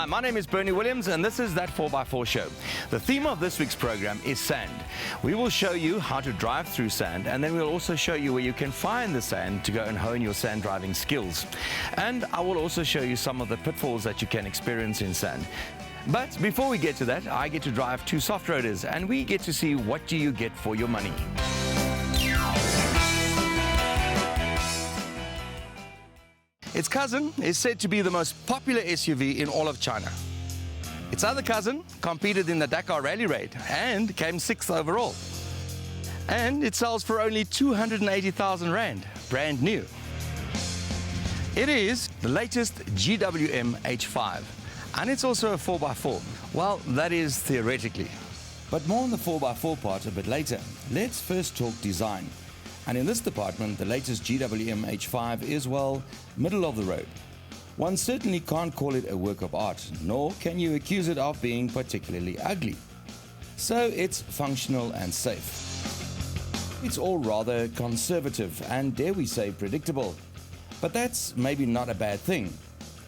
my name is Bernie Williams and this is That 4x4 Show. The theme of this week's program is sand. We will show you how to drive through sand, and then we'll also show you where you can find the sand to go and hone your sand driving skills. And I will also show you some of the pitfalls that you can experience in sand. But before we get to that, I get to drive two soft roaders and we get to see what do you get for your money. Its cousin is said to be the most popular SUV in all of China. Its other cousin competed in the Dakar Rally Raid and came 6th overall. And it sells for only 280,000 Rand, brand new. It is the latest GWM H5, and it's also a 4x4. Well, that is theoretically. But more on the 4x4 part a bit later. Let's first talk design. And in this department, the latest GWM H5 is, well, middle of the road. One certainly can't call it a work of art, nor can you accuse it of being particularly ugly. So it's functional and safe. It's all rather conservative and, dare we say, predictable. But that's maybe not a bad thing.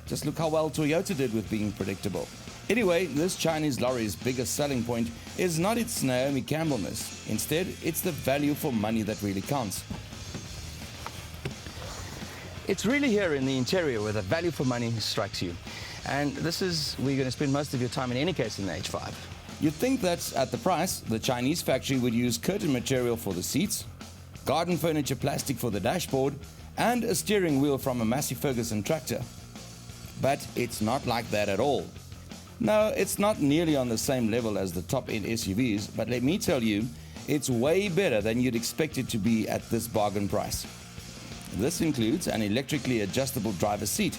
Just look how well Toyota did with being predictable. Anyway, this Chinese lorry's biggest selling point is not its Naomi Campbellness. Instead, it's the value for money that really counts. It's really here in the interior where the value for money strikes you. And this is where you're going to spend most of your time in any case in the H5. You'd think that at the price, the Chinese factory would use curtain material for the seats, garden furniture plastic for the dashboard, and a steering wheel from a Massey Ferguson tractor. But it's not like that at all. No, it's not nearly on the same level as the top-end SUVs, but let me tell you, it's way better than you'd expect it to be at this bargain price. This includes an electrically adjustable driver's seat,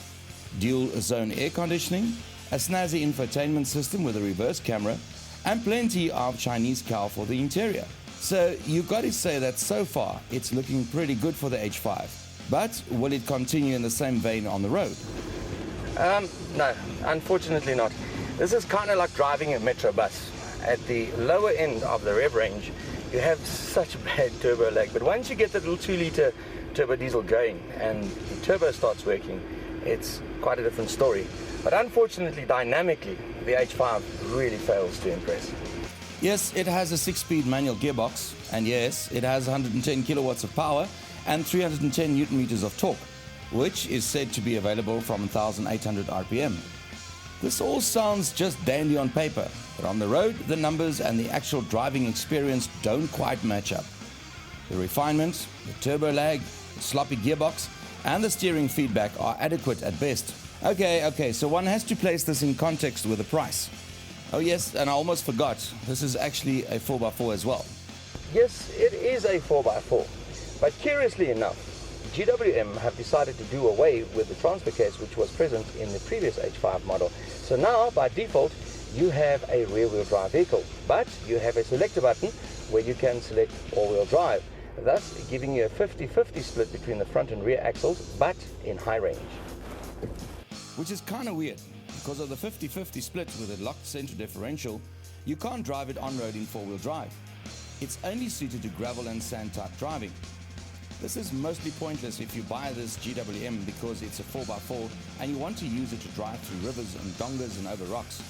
dual-zone air conditioning, a snazzy infotainment system with a reverse camera, and plenty of Chinese cow for the interior. So you've got to say that so far it's looking pretty good for the H5. But will it continue in the same vein on the road? No, unfortunately not. This is kind of like driving a metro bus. At the lower end of the rev range, you have such bad turbo lag. But once you get the little 2-litre turbo diesel going and the turbo starts working, it's quite a different story. But unfortunately, dynamically, the H5 really fails to impress. Yes, it has a 6-speed manual gearbox, and yes, it has 110 kilowatts of power and 310 newton meters of torque, which is said to be available from 1,800 RPM. This all sounds just dandy on paper, but on the road, the numbers and the actual driving experience don't quite match up. The refinement, the turbo lag, the sloppy gearbox, and the steering feedback are adequate at best. Okay, so one has to place this in context with the price. Oh yes, and I almost forgot, this is actually a 4x4 as well. Yes, it is a 4x4, but curiously enough, GWM have decided to do away with the transfer case which was present in the previous H5 model. So now, by default, you have a rear-wheel drive vehicle, but you have a selector button where you can select all-wheel drive, thus giving you a 50-50 split between the front and rear axles, but in high range. Which is kind of weird. Because of the 50-50 split with a locked center differential, you can't drive it on-road in four-wheel drive. It's only suited to gravel and sand-type driving. This is mostly pointless if you buy this GWM because it's a 4x4 and you want to use it to drive through rivers and dongas and over rocks.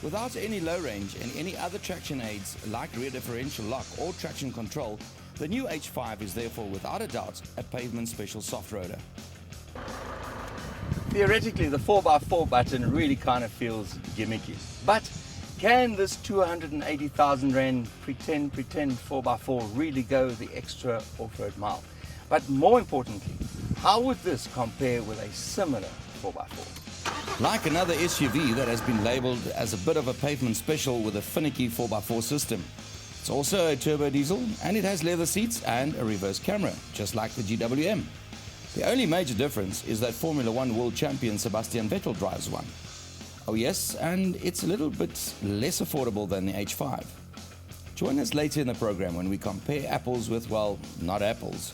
Without any low range and any other traction aids like rear differential lock or traction control, the new H5 is therefore without a doubt a pavement special soft roader. Theoretically, the 4x4 button really kind of feels gimmicky. But can this 280,000 Rand pretend 4x4 really go the extra off-road mile? But more importantly, how would this compare with a similar 4x4? Like another SUV that has been labeled as a bit of a pavement special with a finicky 4x4 system. It's also a turbo diesel and it has leather seats and a reverse camera, just like the GWM. The only major difference is that Formula 1 world champion Sebastian Vettel drives one. Oh yes, and it's a little bit less affordable than the H5. Join us later in the program when we compare apples with, well, not apples.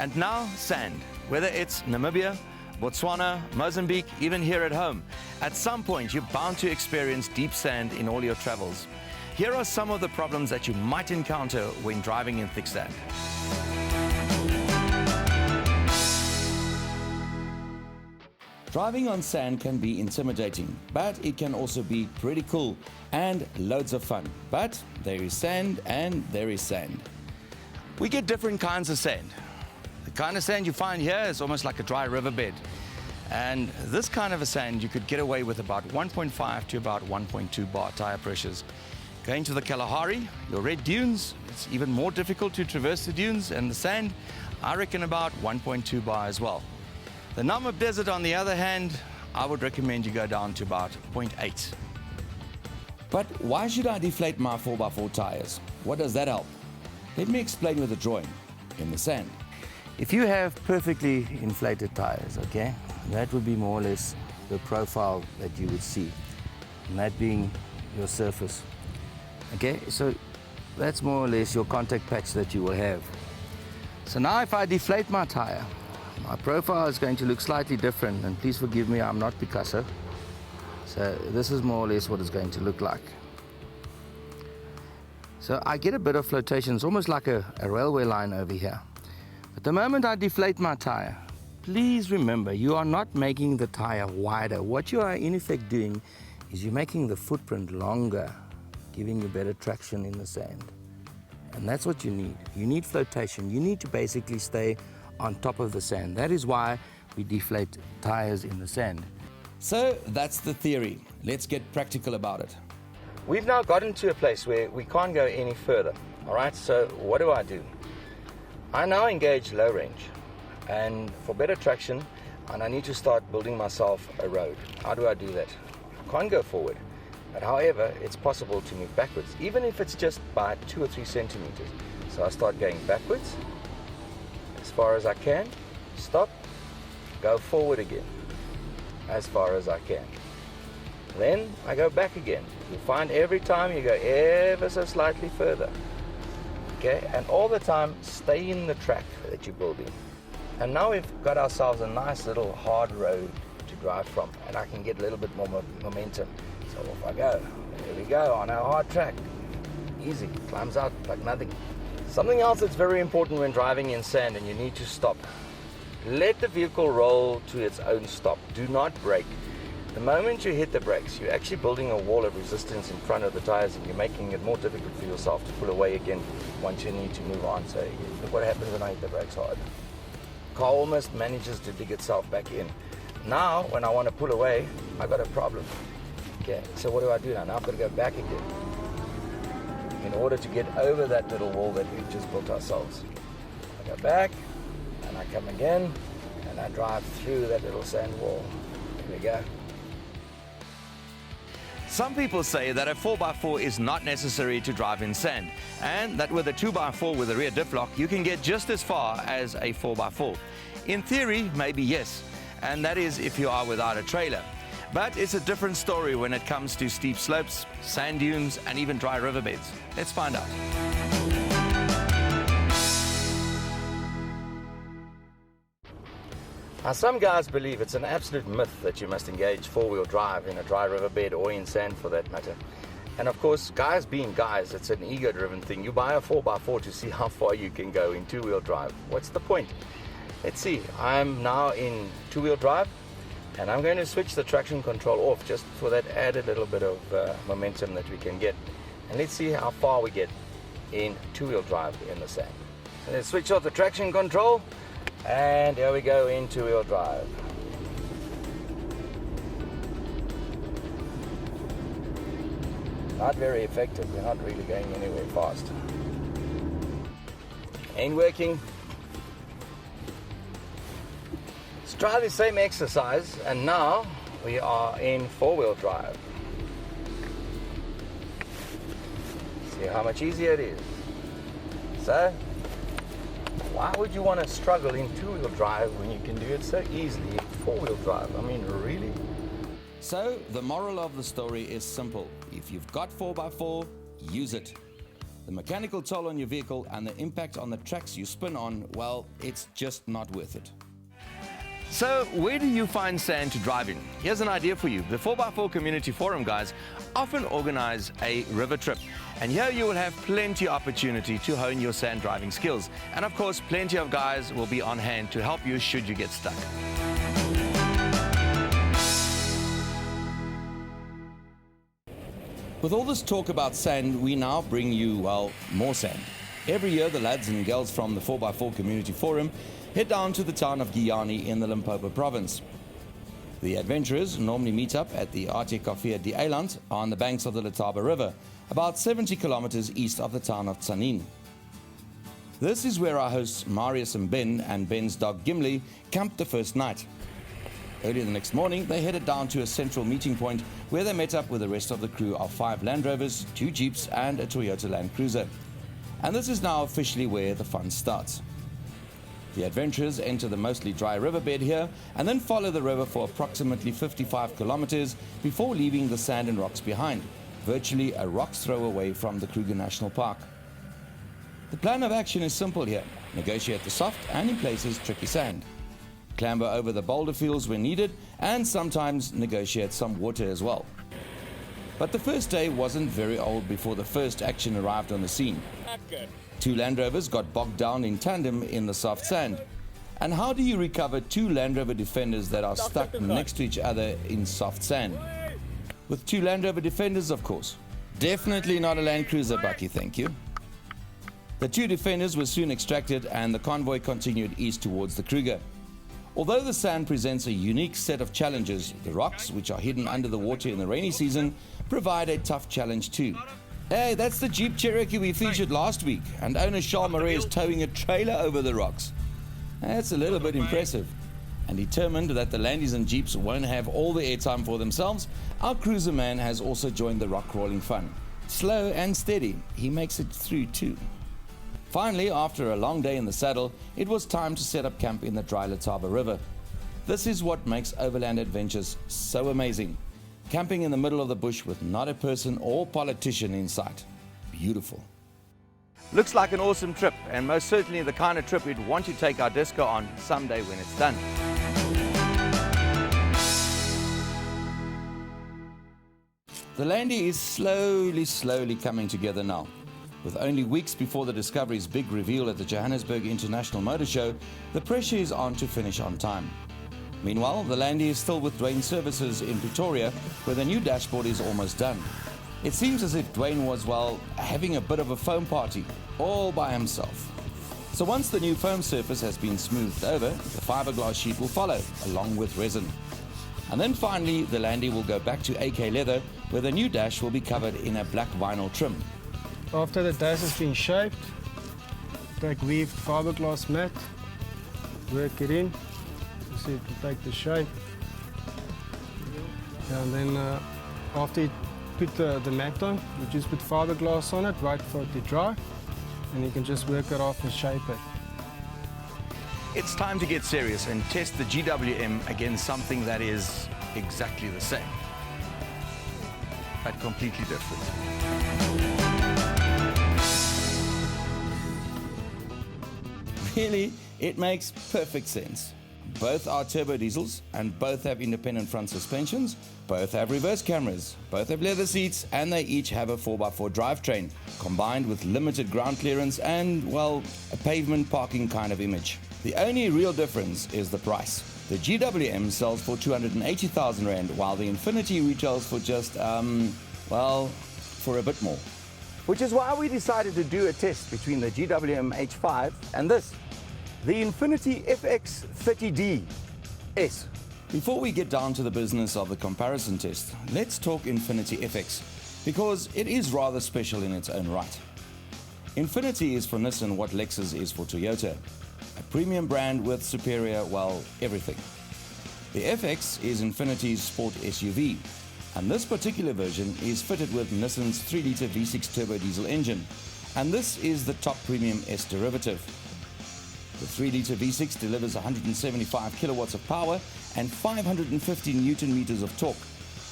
And now, sand. Whether it's Namibia, Botswana, Mozambique, even here at home, at some point you're bound to experience deep sand in all your travels. Here are some of the problems that you might encounter when driving in thick sand. Driving on sand can be intimidating, but it can also be pretty cool and loads of fun. But there is sand and there is sand. We get different kinds of sand. The kind of sand you find here is almost like a dry riverbed. And this kind of a sand, you could get away with about 1.5 to about 1.2 bar tire pressures. Going to the Kalahari, your red dunes, it's even more difficult to traverse the dunes, and the sand, I reckon about 1.2 bar as well. The Namib Desert, on the other hand, I would recommend you go down to about 0.8. But why should I deflate my 4x4 tires? What does that help? Let me explain with a drawing in the sand. If you have perfectly inflated tires, okay, that would be more or less the profile that you would see, and that being your surface. Okay, so that's more or less your contact patch that you will have. So now if I deflate my tire, my profile is going to look slightly different, and please forgive me, I'm not Picasso. So this is more or less what it's going to look like. So I get a bit of flotation, it's almost like a railway line over here. But the moment I deflate my tire, please remember, you are not making the tire wider. What you are in effect doing is you're making the footprint longer, giving you better traction in the sand. And that's what you need. You need flotation. You need to basically stay on top of the sand. That is why we deflate tires in the sand. So that's the theory. Let's get practical about it. We've now gotten to a place where we can't go any further. All right, so what do? I now engage low range, and for better traction, and I need to start building myself a road. How do I do that? I can't go forward, but however, it's possible to move backwards, even if it's just by 2 or 3 centimeters. So I start going backwards as far as I can, stop, go forward again as far as I can. Then I go back again. You'll find every time you go ever so slightly further. Okay, and all the time stay in the track that you're building. And now we've got ourselves a nice little hard road to drive from, and I can get a little bit more momentum. So off I go. There we go, on our hard track. Easy, climbs out like nothing. Something else that's very important when driving in sand, and you need to stop. Let the vehicle roll to its own stop. Do not brake. The moment you hit the brakes, you're actually building a wall of resistance in front of the tires, and you're making it more difficult for yourself to pull away again once you need to move on. So look what happens when I hit the brakes hard. The car almost manages to dig itself back in. Now, when I want to pull away, I got a problem. Okay, so what do I do now? Now I've got to go back again in order to get over that little wall that we've just built ourselves. I go back, and I come again, and I drive through that little sand wall. There we go. Some people say that a 4x4 is not necessary to drive in sand, and that with a 2x4 with a rear diff lock, you can get just as far as a 4x4. In theory, maybe yes, and that is if you are without a trailer. But it's a different story when it comes to steep slopes, sand dunes, and even dry riverbeds. Let's find out. Now, some guys believe it's an absolute myth that you must engage four-wheel drive in a dry riverbed or in sand for that matter. And of course, guys being guys, it's an ego-driven thing. You buy a 4x4 to see how far you can go in two-wheel drive. What's the point? Let's see. I'm now in two-wheel drive, and I'm going to switch the traction control off just for that added little bit of momentum that we can get. And let's see how far we get in two-wheel drive in the sand. So let's switch off the traction control. And here we go in two-wheel drive. Not very effective. We're not really going anywhere fast. Ain't working. Let's try the same exercise, and now we are in four-wheel drive. See how much easier it is. So, why would you want to struggle in two-wheel drive when you can do it so easily in four-wheel drive? I mean, really? So, the moral of the story is simple. If you've got 4x4, use it. The mechanical toll on your vehicle and the impact on the tracks you spin on, well, it's just not worth it. So, where do you find sand to drive in? Here's an idea for you. The 4x4 Community Forum guys often organize a river trip. And here you will have plenty of opportunity to hone your sand driving skills. And of course, plenty of guys will be on hand to help you should you get stuck. With all this talk about sand, we now bring you, well, more sand. Every year, the lads and girls from the 4x4 Community Forum head down to the town of Giyani in the Limpopo province. The adventurers normally meet up at the Arte Coffee de Eiland on the banks of the Letaba River, about 70 kilometers east of the town of Tsanin. This is where our hosts Marius and Ben's dog Gimli camped the first night. Early the next morning, they headed down to a central meeting point where they met up with the rest of the crew of 5 Land Rovers, 2 Jeeps and a Toyota Land Cruiser. And this is now officially where the fun starts. The adventurers enter the mostly dry riverbed here and then follow the river for approximately 55 kilometers before leaving the sand and rocks behind, virtually a rock's throw away from the Kruger National Park. The plan of action is simple here: negotiate the soft and in places tricky sand, clamber over the boulder fields when needed, and sometimes negotiate some water as well. But the first day wasn't very old before the first action arrived on the scene. 2 Land Rovers got bogged down in tandem in the soft sand. And how do you recover 2 Land Rover Defenders that are stuck next to each other in soft sand? With 2 Land Rover Defenders, of course. Definitely not a Land Cruiser, Bucky, thank you. The 2 Defenders were soon extracted and the convoy continued east towards the Kruger. Although the sand presents a unique set of challenges, the rocks, which are hidden under the water in the rainy season, provide a tough challenge too. Hey, that's the Jeep Cherokee we featured last week, and owner Charles Murray is towing a trailer over the rocks. That's a little bit impressive. And determined that the Landies and Jeeps won't have all the airtime for themselves, our cruiser man has also joined the rock crawling fun. Slow and steady, he makes it through too. Finally, after a long day in the saddle, it was time to set up camp in the dry Letaba River. This is what makes overland adventures so amazing. Camping in the middle of the bush with not a person or politician in sight. Beautiful. Looks like an awesome trip, and most certainly the kind of trip we'd want to take our disco on someday when it's done. The Landy is slowly coming together now. With only weeks before the Discovery's big reveal at the Johannesburg International Motor Show, the pressure is on to finish on time. Meanwhile, the Landy is still with Dwayne Services in Pretoria, where the new dashboard is almost done. It seems as if Dwayne was, well, having a bit of a foam party, all by himself. So once the new foam surface has been smoothed over, the fiberglass sheet will follow, along with resin. And then finally, the Landy will go back to AK leather, where the new dash will be covered in a black vinyl trim. After the dash has been shaped, take weaved fiberglass mat, work it in. So you can take the shape, and then after you put the mat on, you just put fiberglass on it, wait for it to dry, and you can just work it off and shape it. It's time to get serious and test the GWM against something that is exactly the same, but completely different. Really, it makes perfect sense. Both are turbo diesels and both have independent front suspensions, both have reverse cameras, both have leather seats, and they each have a 4x4 drivetrain, combined with limited ground clearance and, well, a pavement parking kind of image. The only real difference is the price. The GWM sells for 280,000 Rand, while the Infinity retails for just, well, for a bit more. Which is why we decided to do a test between the GWM H5 and this, the Infinity FX 30D S. Before we get down to the business of the comparison test, let's talk Infinity FX, because it is rather special in its own right. Infinity is for Nissan what Lexus is for Toyota, a premium brand with superior, well, everything. The FX is Infinity's sport SUV, and this particular version is fitted with Nissan's 3-litre V6 turbo diesel engine, and this is the top premium S derivative. The 3-litre V6 delivers 175 kilowatts of power and 550 newton meters of torque,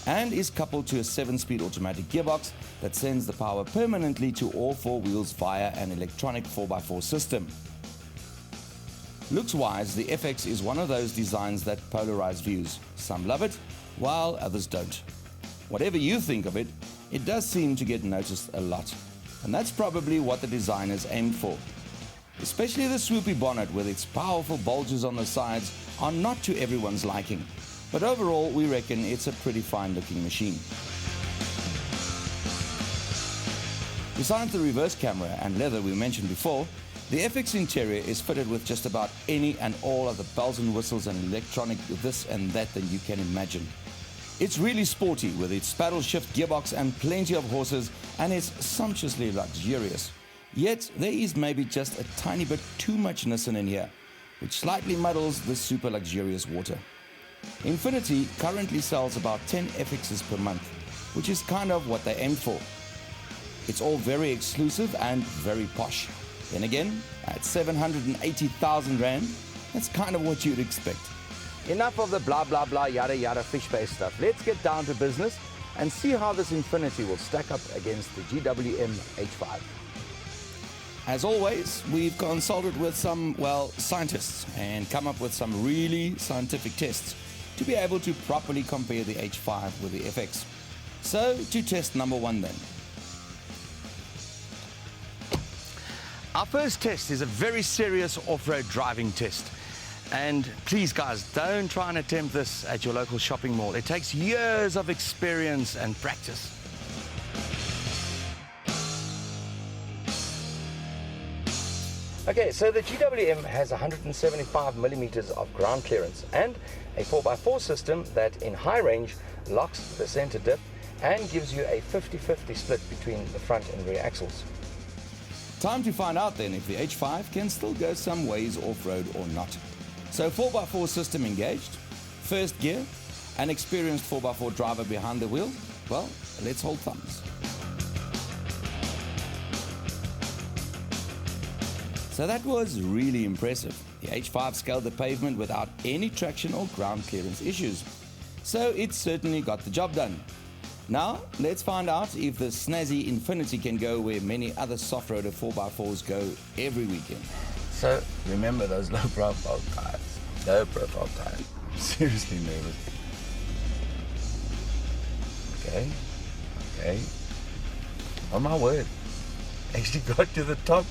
and is coupled to a 7-speed automatic gearbox that sends the power permanently to all 4 wheels via an electronic 4x4 system. Looks-wise, the FX is one of those designs that polarize views. Some love it, while others don't. Whatever you think of it, it does seem to get noticed a lot, and that's probably what the designers aimed for. Especially the swoopy bonnet with its powerful bulges on the sides are not to everyone's liking, but overall we reckon it's a pretty fine looking machine. Besides the reverse camera and leather we mentioned before, the FX interior is fitted with just about any and all of the bells and whistles and electronic this and that you can imagine. It's really sporty with its paddle shift gearbox and plenty of horses, and it's sumptuously luxurious. Yet there is maybe just a tiny bit too much Nissan in here, which slightly muddles the super luxurious water. Infiniti currently sells about 10 FXs per month, which is kind of what they aim for. It's all very exclusive and very posh. Then again, at 780,000 Rand, that's kind of what you'd expect. Enough of the blah blah blah yada yada fish-based stuff. Let's get down to business and see how this Infiniti will stack up against the GWM H5. As always, we've consulted with some, scientists and come up with some really scientific tests to be able to properly compare the H5 with the FX. So, to test number one then. Our first test is a very serious off-road driving test. And please guys, don't try and attempt this at your local shopping mall. It takes years of experience and practice. Okay, so the GWM has 175 millimeters of ground clearance and a 4x4 system that in high range locks the center diff and gives you a 50-50 split between the front and rear axles. Time to find out then if the H5 can still go some ways off-road or not. So 4x4 system engaged, first gear, an experienced 4x4 driver behind the wheel. Well, let's hold thumbs. So that was really impressive. The H5 scaled the pavement without any traction or ground clearance issues. So it certainly got the job done. Now, let's find out if the snazzy Infiniti can go where many other soft-roader 4x4s go every weekend. So, remember those low-profile tires. Low-profile tires. I'm seriously nervous. Okay. Oh my word. Actually got to the top.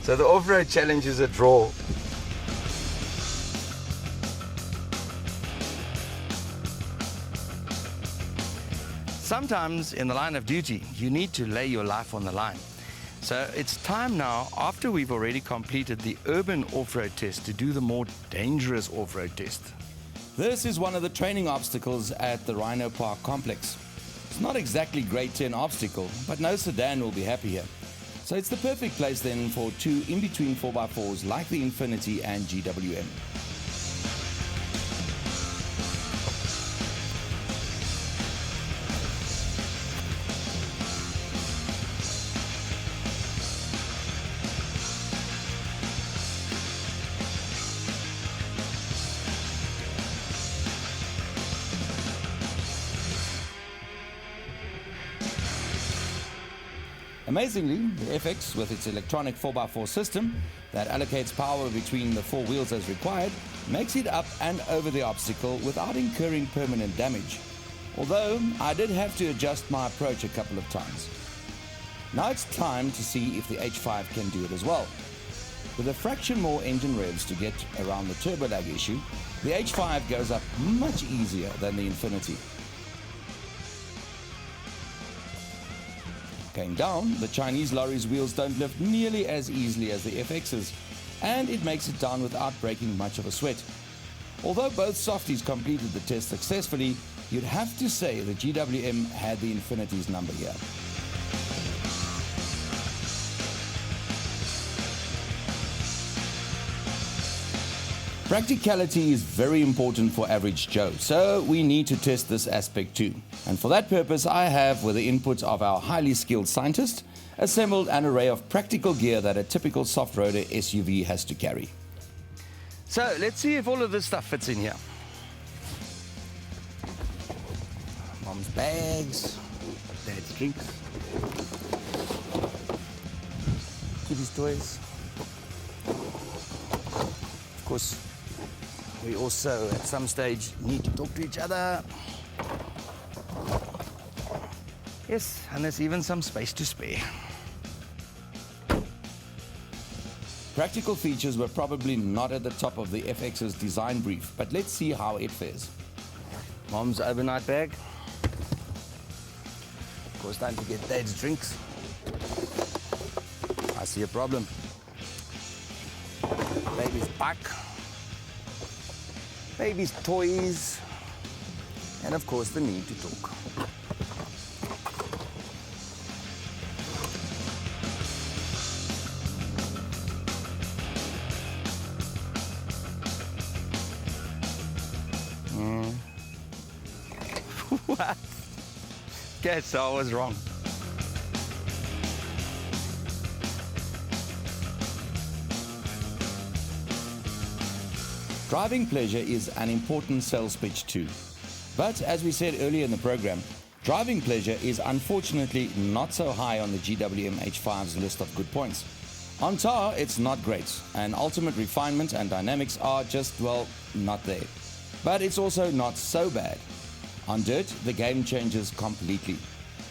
So the off-road challenge is a draw. Sometimes in the line of duty, you need to lay your life on the line. So it's time now, after we've already completed the urban off-road test, to do the more dangerous off-road test. This is one of the training obstacles at the Rhino Park complex. It's not exactly grade 10 obstacle, but no sedan will be happy here. So it's the perfect place then for two in-between 4x4s like the Infiniti and GWM. Amazingly, the FX, with its electronic 4x4 system that allocates power between the four wheels as required, makes it up and over the obstacle without incurring permanent damage. Although, I did have to adjust my approach a couple of times. Now it's time to see if the H5 can do it as well. With a fraction more engine revs to get around the turbo lag issue, the H5 goes up much easier than the Infiniti. Going down, the Chinese lorry's wheels don't lift nearly as easily as the FX's, and it makes it down without breaking much of a sweat. Although both softies completed the test successfully, you'd have to say the GWM had the Infiniti's number here. Practicality is very important for average Joe, so we need to test this aspect too. And for that purpose, I have, with the input of our highly skilled scientist, assembled an array of practical gear that a typical soft-roader SUV has to carry. So let's see if all of this stuff fits in here. Mom's bags, Dad's drinks, Kitty's toys. Of course, we also, at some stage, need to talk to each other. Yes, and there's even some space to spare. Practical features were probably not at the top of the FX's design brief, but let's see how it fares. Mom's overnight bag. Of course, don't forget Dad's drinks. I see a problem. Baby's back. Baby's toys. And of course, the need to talk. What? Guess I was wrong. Driving pleasure is an important sales pitch too. But as we said earlier in the program, driving pleasure is unfortunately not so high on the GWM H5's list of good points. On tar, it's not great, and ultimate refinement and dynamics are just, well, not there. But it's also not so bad. On dirt, the game changes completely.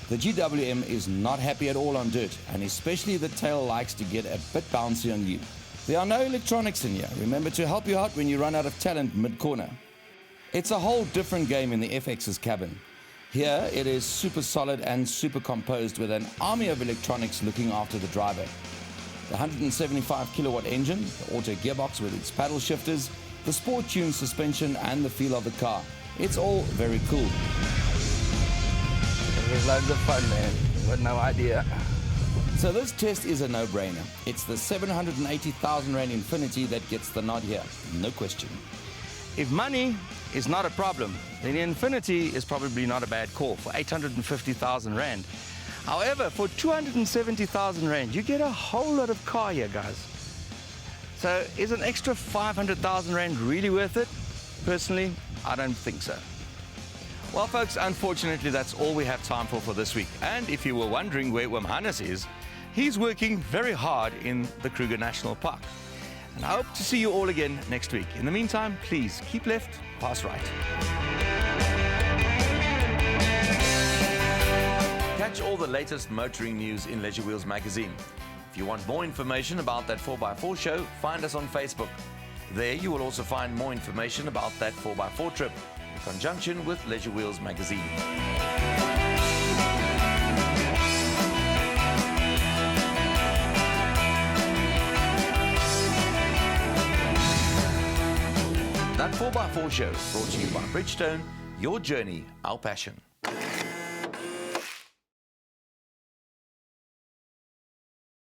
The GWM is not happy at all on dirt, and especially the tail likes to get a bit bouncy on you. There are no electronics in here. Remember to help you out when you run out of talent mid-corner. It's a whole different game in the FX's cabin. Here, it is super solid and super composed with an army of electronics looking after the driver. The 175 kilowatt engine, the auto gearbox with its paddle shifters, the sport-tuned suspension and the feel of the car. It's all very cool. It was loads of fun, man. You got no idea. So this test is a no-brainer. It's the 780,000 Rand Infinity that gets the nod here, no question. If money is not a problem, then the Infinity is probably not a bad call for 850,000 Rand. However, for 270,000 Rand, you get a whole lot of car here, guys. So is an extra 500,000 Rand really worth it? Personally, I don't think so. Well, folks, unfortunately, that's all we have time for this week. And if you were wondering where Wim Hannes is, he's working very hard in the Kruger National Park. And I hope to see you all again next week. In the meantime, please keep left, pass right. Catch all the latest motoring news in Leisure Wheels magazine. If you want more information about that 4x4 show, find us on Facebook. There you will also find more information about that 4x4 trip in conjunction with Leisure Wheels magazine. That 4x4 show brought to you by Bridgestone, your journey, our passion.